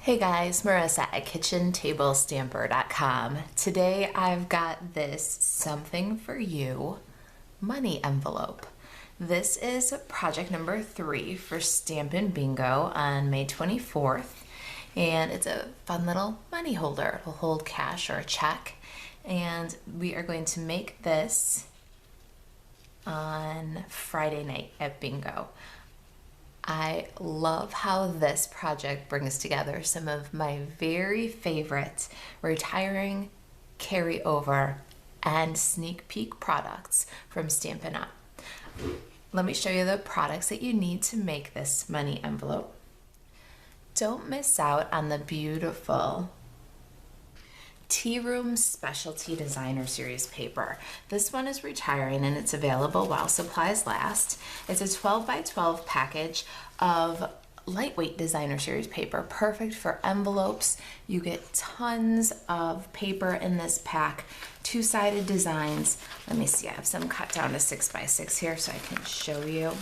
Hey guys, Marissa at KitchenTableStamper.com. Today I've got this something for you money envelope. This is project number 3 for Stampin' Bingo on May 24th, and it's a fun little money holder. It'll hold cash or a check, and we are going to make this on Friday night at Bingo. I love how this project brings together some of my very favorite retiring, carryover, and sneak peek products from Stampin' Up. Let me show you the products that you need to make this money envelope. Don't miss out on the beautiful Tea Room Specialty Designer Series paper. This one is retiring and it's available while supplies last. It's a 12 by 12 package of lightweight designer series paper, perfect for envelopes. You get tons of paper in this pack, two-sided designs. Let me see, I have some cut down to 6 by 6 here so I can show you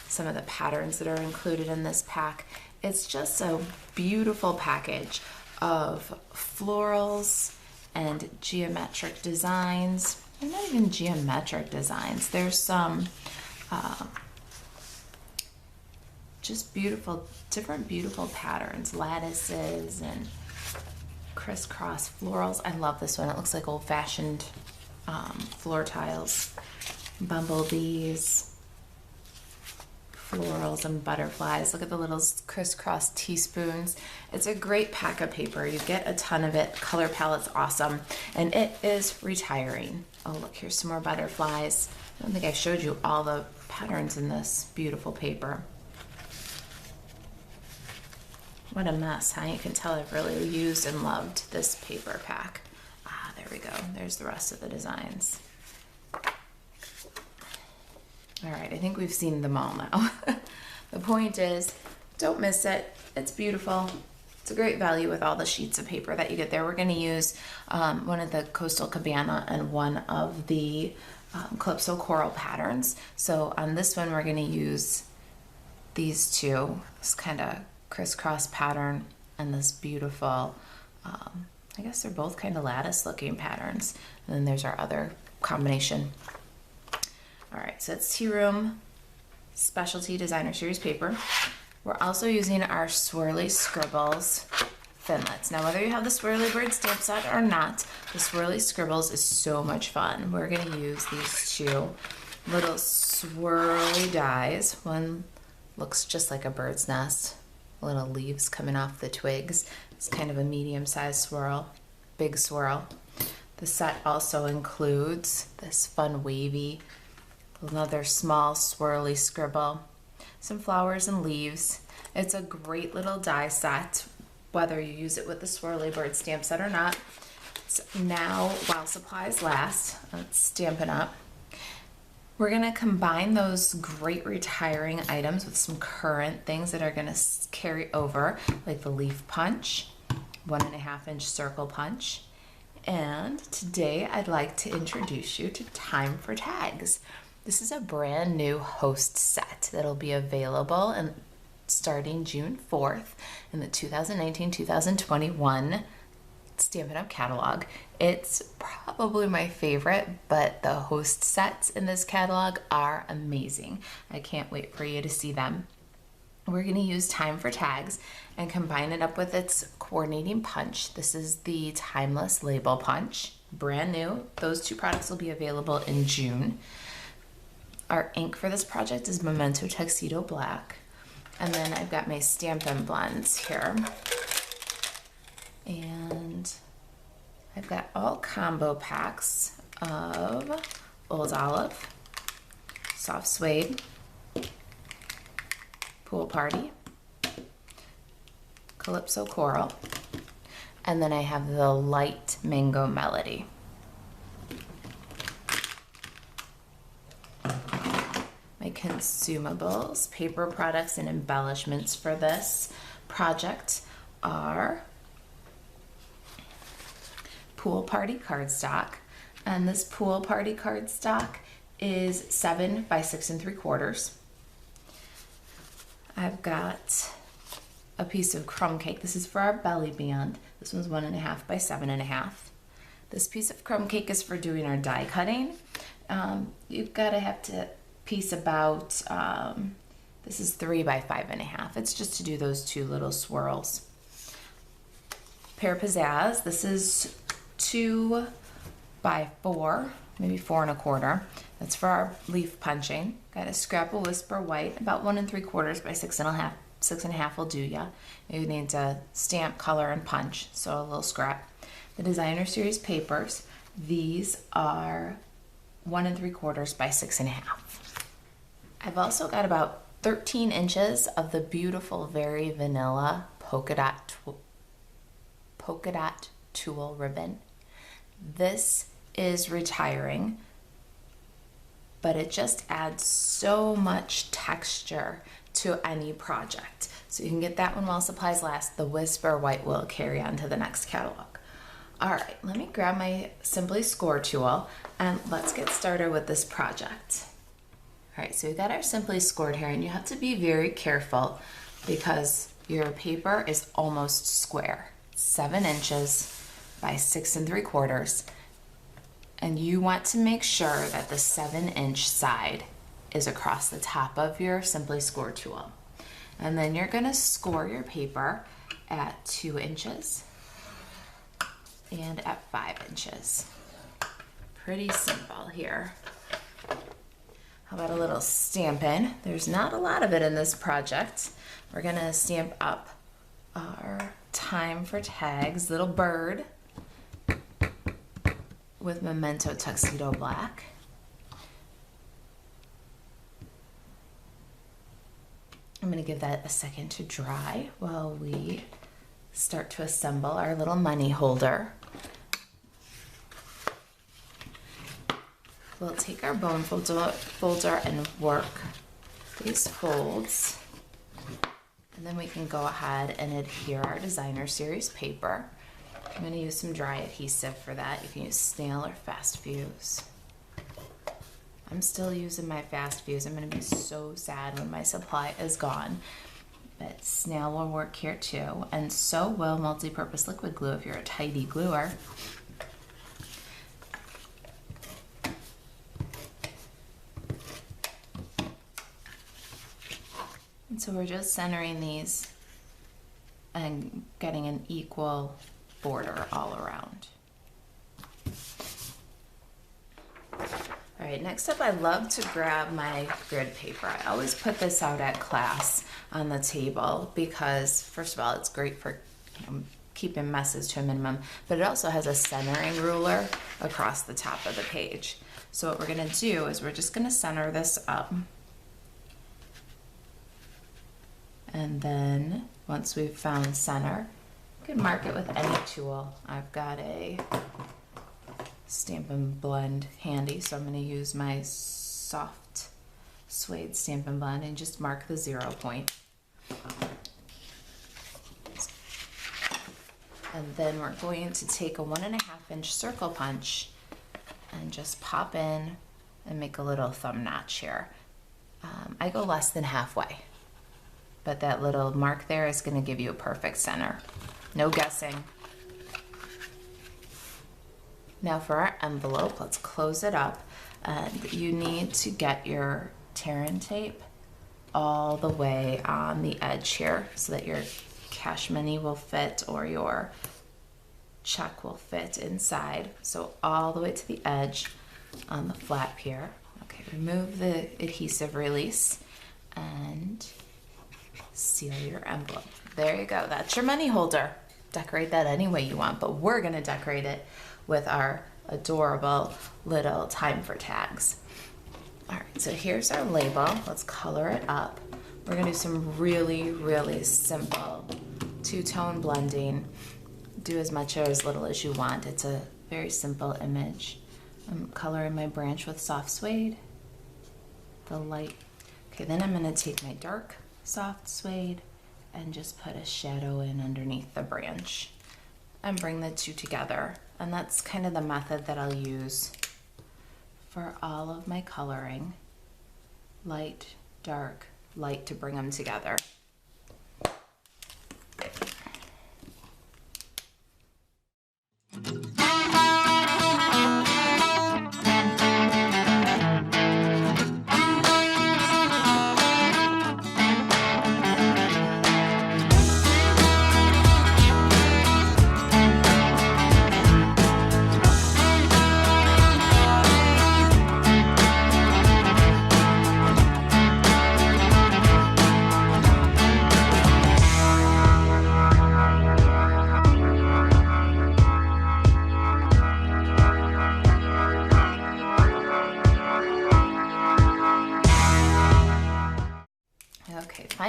some of the patterns that are included in this pack. It's just a beautiful package of florals and geometric designs. They're not even geometric designs. There's some just beautiful, different beautiful patterns, lattices and crisscross florals. I love this one. It looks like old-fashioned floor tiles, bumblebees, florals and butterflies. Look at the little crisscross teaspoons. It's a great pack of paper. You get a ton of it. Color palette's awesome. And it is retiring. Oh, look, here's some more butterflies. I don't think I showed you all the patterns in this beautiful paper. What a mess, huh? You can tell I've really used and loved this paper pack. Ah, there we go. There's the rest of the designs. All right, I think we've seen them all now. The point is, don't miss it. It's beautiful. It's a great value with all the sheets of paper that you get there. We're going to use one of the Coastal Cabana and one of the Calypso Coral patterns. So on this one, we're going to use these two, this kind of crisscross pattern and this beautiful, I guess they're both kind of lattice looking patterns. And then there's our other combination. All right, so it's Tea Room Specialty Designer Series paper. We're also using our Swirly Scribbles Thinlits. Now, whether you have the Swirly Bird stamp set or not, the Swirly Scribbles is so much fun. We're gonna use these two little swirly dies. One looks just like a bird's nest, little leaves coming off the twigs. It's kind of a medium-sized swirl, big swirl. The set also includes this fun wavy, another small swirly scribble, some flowers and leaves. It's a great little die set, whether you use it with the Swirly Bird stamp set or not. It's now, while supplies last, it's Stampin' Up. We're gonna combine those great retiring items with some current things that are gonna carry over, like the leaf punch, 1.5 inch circle punch. And today I'd like to introduce you to Time for Tags. This is a brand new host set that'll be available and starting June 4th in the 2019-2021 Stampin' Up catalog. It's probably my favorite, but the host sets in this catalog are amazing. I can't wait for you to see them. We're going to use Time for Tags and combine it up with its coordinating punch. This is the Timeless Label Punch, brand new. Those two products will be available in June. Our ink for this project is Memento Tuxedo Black. And then I've got my Stampin' Blends here. And I've got all combo packs of Old Olive, Soft Suede, Pool Party, Calypso Coral, and then I have the Light Mango Melody. My consumables, paper products, and embellishments for this project are Pool Party cardstock, and this Pool Party cardstock is 7 by 6 3/4. I've got a piece of crumb cake. This is for our belly band. This one's 1.5 by 7.5. This piece of crumb cake is for doing our die cutting. You've got to have to piece about, this is 3 by 5.5. It's just to do those 2 little swirls. Pear Pizzazz, this is 2 by 4, maybe 4.25. That's for our leaf punching. Got a scrap of Whisper White, about 1 3/4 by 6.5. 6.5 will do ya. You need to stamp, color, and punch, so a little scrap. The Designer Series papers, these are 1 3/4 by 6.5. I've also got about 13 inches of the beautiful, very vanilla polka dot tulle ribbon. This is retiring, but it just adds so much texture to any project. So you can get that one while supplies last. The Whisper White will carry on to the next catalog. All right, let me grab my Simply Score tool and let's get started with this project. All right, so we got our Simply Scored here, and you have to be very careful because your paper is almost square. 7 inches by 6 3/4. And you want to make sure that the 7-inch side is across the top of your Simply Score tool. And then you're gonna score your paper at 2 inches and at 5 inches. Pretty simple here. How about a little Stampin'? There's not a lot of it in this project. We're gonna stamp up our Time for Tags little bird with Memento Tuxedo Black. I'm gonna give that a second to dry while we start to assemble our little money holder. We'll take our bone folder and work these folds, and then we can go ahead and adhere our Designer Series paper. I'm going to use some dry adhesive for that. You can use Snail or Fast Fuse. I'm still using my Fast Fuse. I'm going to be so sad when my supply is gone. But Snail will work here too, and so will multi-purpose liquid glue if you're a tidy gluer. And so we're just centering these and getting an equal border all around. All right, next up, I love to grab my grid paper. I always put this out at class on the table because, first of all, it's great for keeping messes to a minimum, but it also has a centering ruler across the top of the page. So what we're gonna do is we're just gonna center this up. And then once we've found center, you can mark it with any tool. I've got a Stampin' Blend handy, so I'm going to use my soft suede Stampin' Blend and just mark the 0 point. And then we're going to take a 1.5 inch circle punch and just pop in and make a little thumb notch here. I go less than halfway, but that little mark there is going to give you a perfect center. No guessing. Now for our envelope, let's close it up. And you need to get your tear and tape all the way on the edge here so that your cash money will fit or your check will fit inside. So all the way to the edge on the flap here. Okay, remove the adhesive release and seal your envelope. There you go, that's your money holder. Decorate that any way you want, but we're gonna decorate it with our adorable little Time for Tags. All right, so here's our label. Let's color it up. We're gonna do some really, really simple two-tone blending. Do as much or as little as you want. It's a very simple image. I'm coloring my branch with soft suede, the light. Okay, then I'm gonna take my dark soft suede and just put a shadow in underneath the branch and bring the two together. And that's kind of the method that I'll use for all of my coloring. Light, dark, light to bring them together.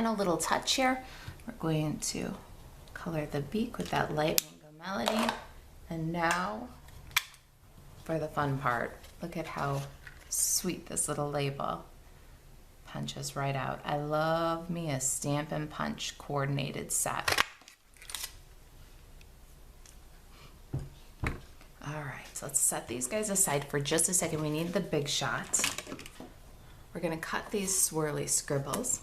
final little touch here, we're going to color the beak with that light Mango Melody. And now for the fun part. Look at how sweet this little label punches right out. I love me a Stampin' Punch coordinated set. All right, so let's set these guys aside for just a second. We need the big shot. We're gonna cut these swirly scribbles.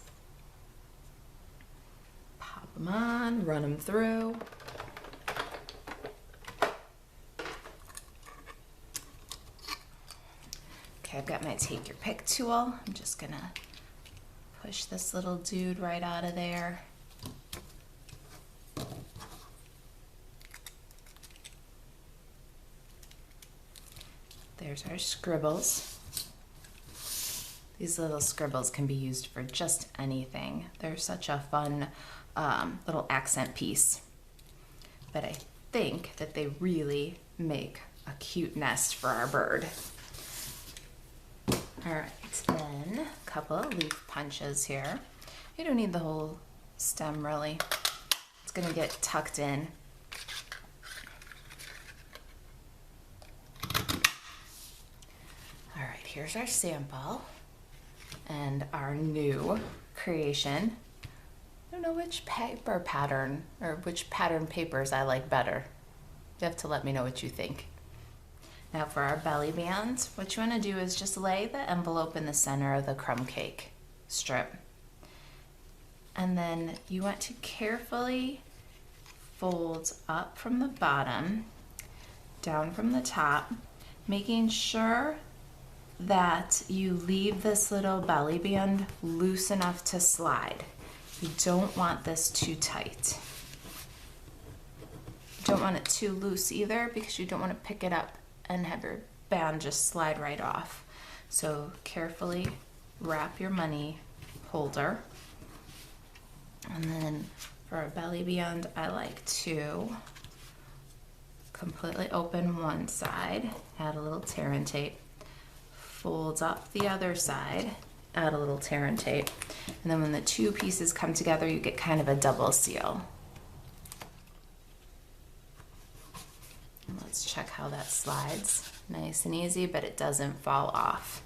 Pop them on, run them through. Okay, I've got my take your pick tool. I'm just gonna push this little dude right out of there. There's our scribbles. These little scribbles can be used for just anything. They're such a fun little accent piece. But I think that they really make a cute nest for our bird. All right, then a couple of leaf punches here. You don't need the whole stem really. It's gonna get tucked in. All right, here's our sample and our new creation. I don't know which paper pattern or which pattern papers I like better. You have to let me know what you think. Now for our belly bands, what you want to do is just lay the envelope in the center of the crumb cake strip. And then you want to carefully fold up from the bottom, down from the top, making sure that you leave this little belly band loose enough to slide. You don't want this too tight. You don't want it too loose either because you don't want to pick it up and have your band just slide right off. So carefully wrap your money holder. And then for our belly band, I like to completely open one side, add a little tear and tape, fold up the other side, add a little tear and tape. And then when the two pieces come together, you get kind of a double seal. Let's check how that slides. Nice and easy, but it doesn't fall off.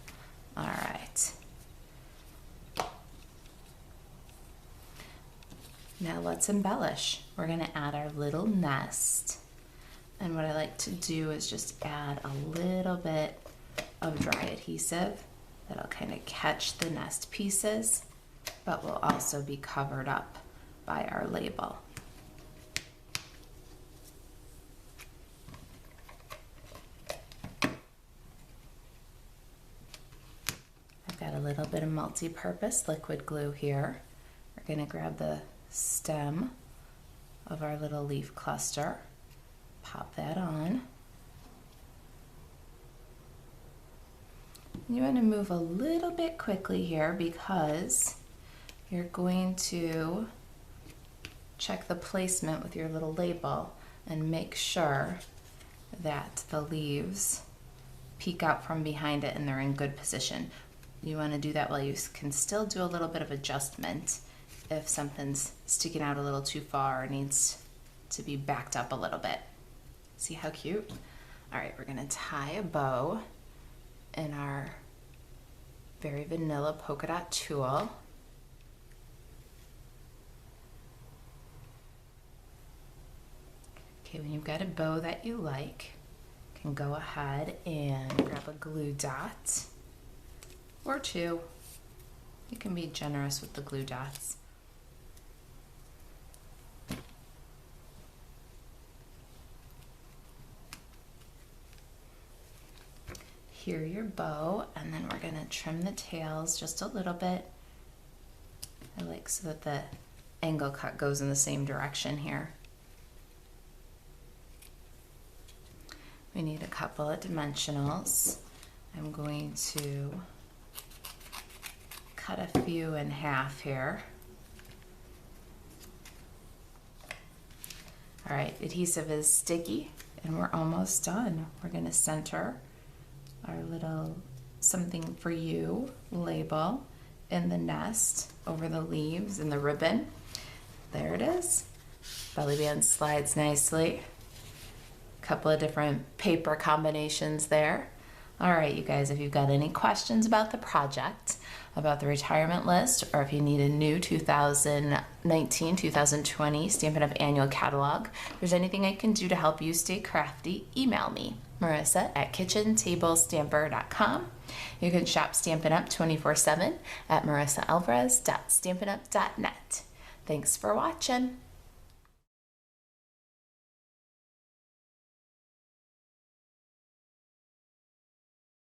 All right. Now let's embellish. We're gonna add our little nest. And what I like to do is just add a little bit of dry adhesive that'll kind of catch the nest pieces, but will also be covered up by our label. Got a little bit of multi-purpose liquid glue here. We're going to grab the stem of our little leaf cluster, pop that on. You want to move a little bit quickly here because you're going to check the placement with your little label and make sure that the leaves peek out from behind it and they're in good position. You want to do that while you can still do a little bit of adjustment if something's sticking out a little too far or needs to be backed up a little bit. See how cute? All right, we're gonna tie a bow in our very vanilla polka dot tulle. Okay, when you've got a bow that you like, you can go ahead and grab a glue dot. Or two. You can be generous with the glue dots. Here your bow, and then we're gonna trim the tails just a little bit. I like so that the angle cut goes in the same direction here. We need a couple of dimensionals. I'm going to cut a few in half here. All right, adhesive is sticky and we're almost done. We're gonna center our little something for you label in the nest over the leaves and the ribbon. There it is. Belly band slides nicely. A couple of different paper combinations there. All right, you guys, if you've got any questions about the project, about the retirement list, or if you need a new 2019-2020 Stampin' Up! Annual Catalog, if there's anything I can do to help you stay crafty, email me, marissa@kitchentablestamper.com. You can shop Stampin' Up! 24/7 at marisaalvarez.stampinup.net. Thanks for watching.